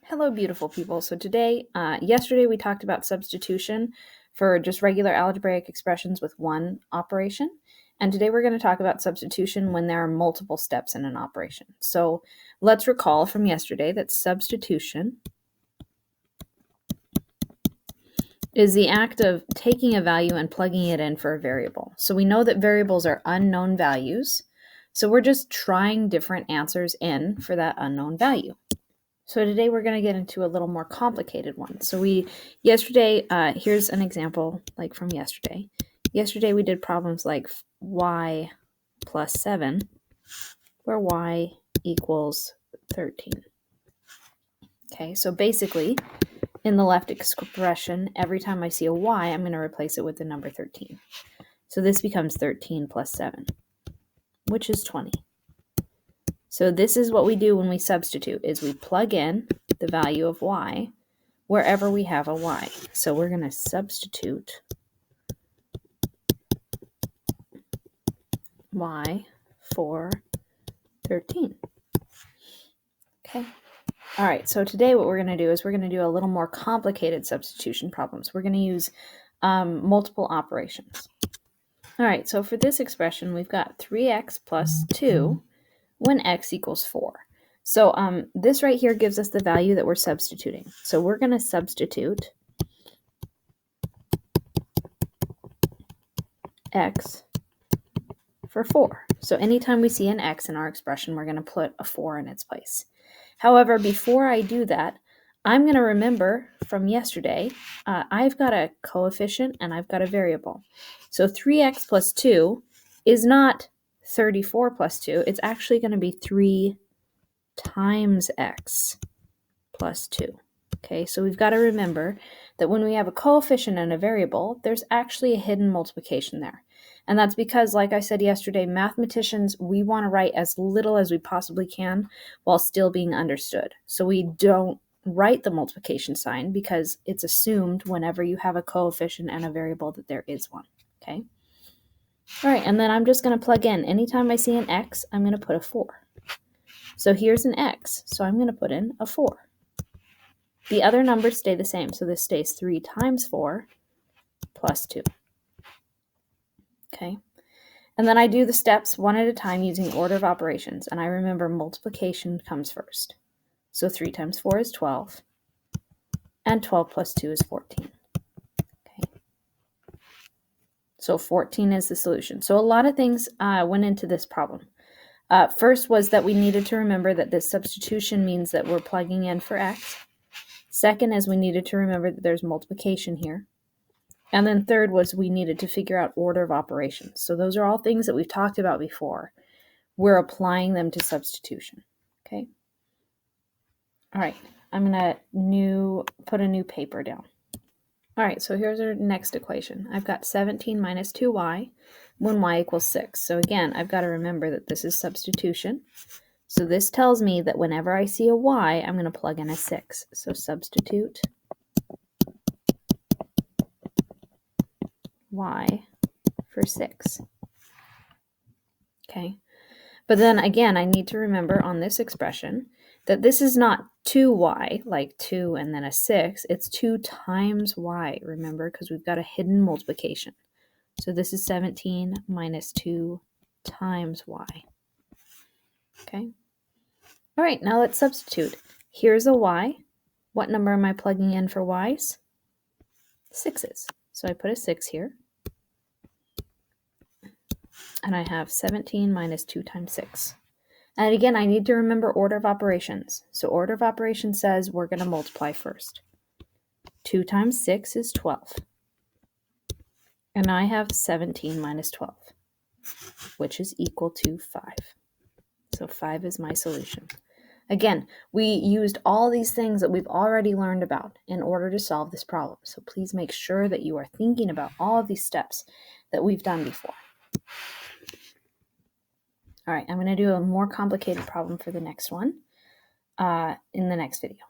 Hello, beautiful people. So yesterday we talked about substitution for just regular algebraic expressions with one operation. And today we're going to talk about substitution when there are multiple steps in an operation. So let's recall from yesterday that substitution is the act of taking a value and plugging it in for a variable. So we know that variables are unknown values. So we're just trying different answers in for that unknown value. So today we're going to get into a little more complicated one. So here's an example like from yesterday. Yesterday we did problems like y plus 7, where y equals 13. Okay, so basically in the left expression, every time I see a y, I'm going to replace it with the number 13. So this becomes 13 plus 7, which is 20. So this is what we do when we substitute, is we plug in the value of y wherever we have a y. So we're going to substitute y for 13. Okay. All right, so today what we're going to do is we're going to do a little more complicated substitution problems. We're going to use multiple operations. All right, so for this expression, we've got 3x plus 2 when x equals 4. So this right here gives us the value that we're substituting. So we're going to substitute x for 4. So anytime we see an x in our expression, we're going to put a 4 in its place. However, before I do that, I'm going to remember from yesterday, I've got a coefficient and I've got a variable. So 3x plus 2 is not 34 plus 2. It's actually going to be 3 times x plus 2. Okay, so we've got to remember that when we have a coefficient and a variable, there's actually a hidden multiplication there. And that's because, like I said yesterday, mathematicians, we want to write as little as we possibly can while still being understood. So we don't write the multiplication sign because it's assumed whenever you have a coefficient and a variable that there is one. Okay? All right, and then I'm just going to plug in. Anytime I see an x, I'm going to put a 4. So here's an x, so I'm going to put in a 4. The other numbers stay the same, so this stays 3 times 4 plus 2. Okay, and then I do the steps one at a time using order of operations, and I remember multiplication comes first. So 3 times 4 is 12, and 12 plus 2 is 14. Okay, so 14 is the solution. So a lot of things went into this problem. First was that we needed to remember that this substitution means that we're plugging in for x. Second is we needed to remember that there's multiplication here. And then third was we needed to figure out order of operations. So those are all things that we've talked about before. We're applying them to substitution. Okay. All right. I'm going to put a new paper down. All right. So here's our next equation. I've got 17 minus 2y when y equals 6. So again, I've got to remember that this is substitution. So this tells me that whenever I see a y, I'm going to plug in a 6. So substitute y for 6. Okay. But then again, I need to remember on this expression that this is not 2y, like 2 and then a 6. It's 2 times y, remember, because we've got a hidden multiplication. So this is 17 minus 2 times y. Okay. All right, now let's substitute. Here's a y. What number am I plugging in for y's? 6's. So I put a 6 here. And I have 17 minus 2 times 6. And again, I need to remember order of operations. So order of operations says we're going to multiply first. 2 times 6 is 12. And I have 17 minus 12, which is equal to 5. So 5 is my solution. Again, we used all these things that we've already learned about in order to solve this problem. So please make sure that you are thinking about all of these steps that we've done before. All right, I'm going to do a more complicated problem for the next one in the next video.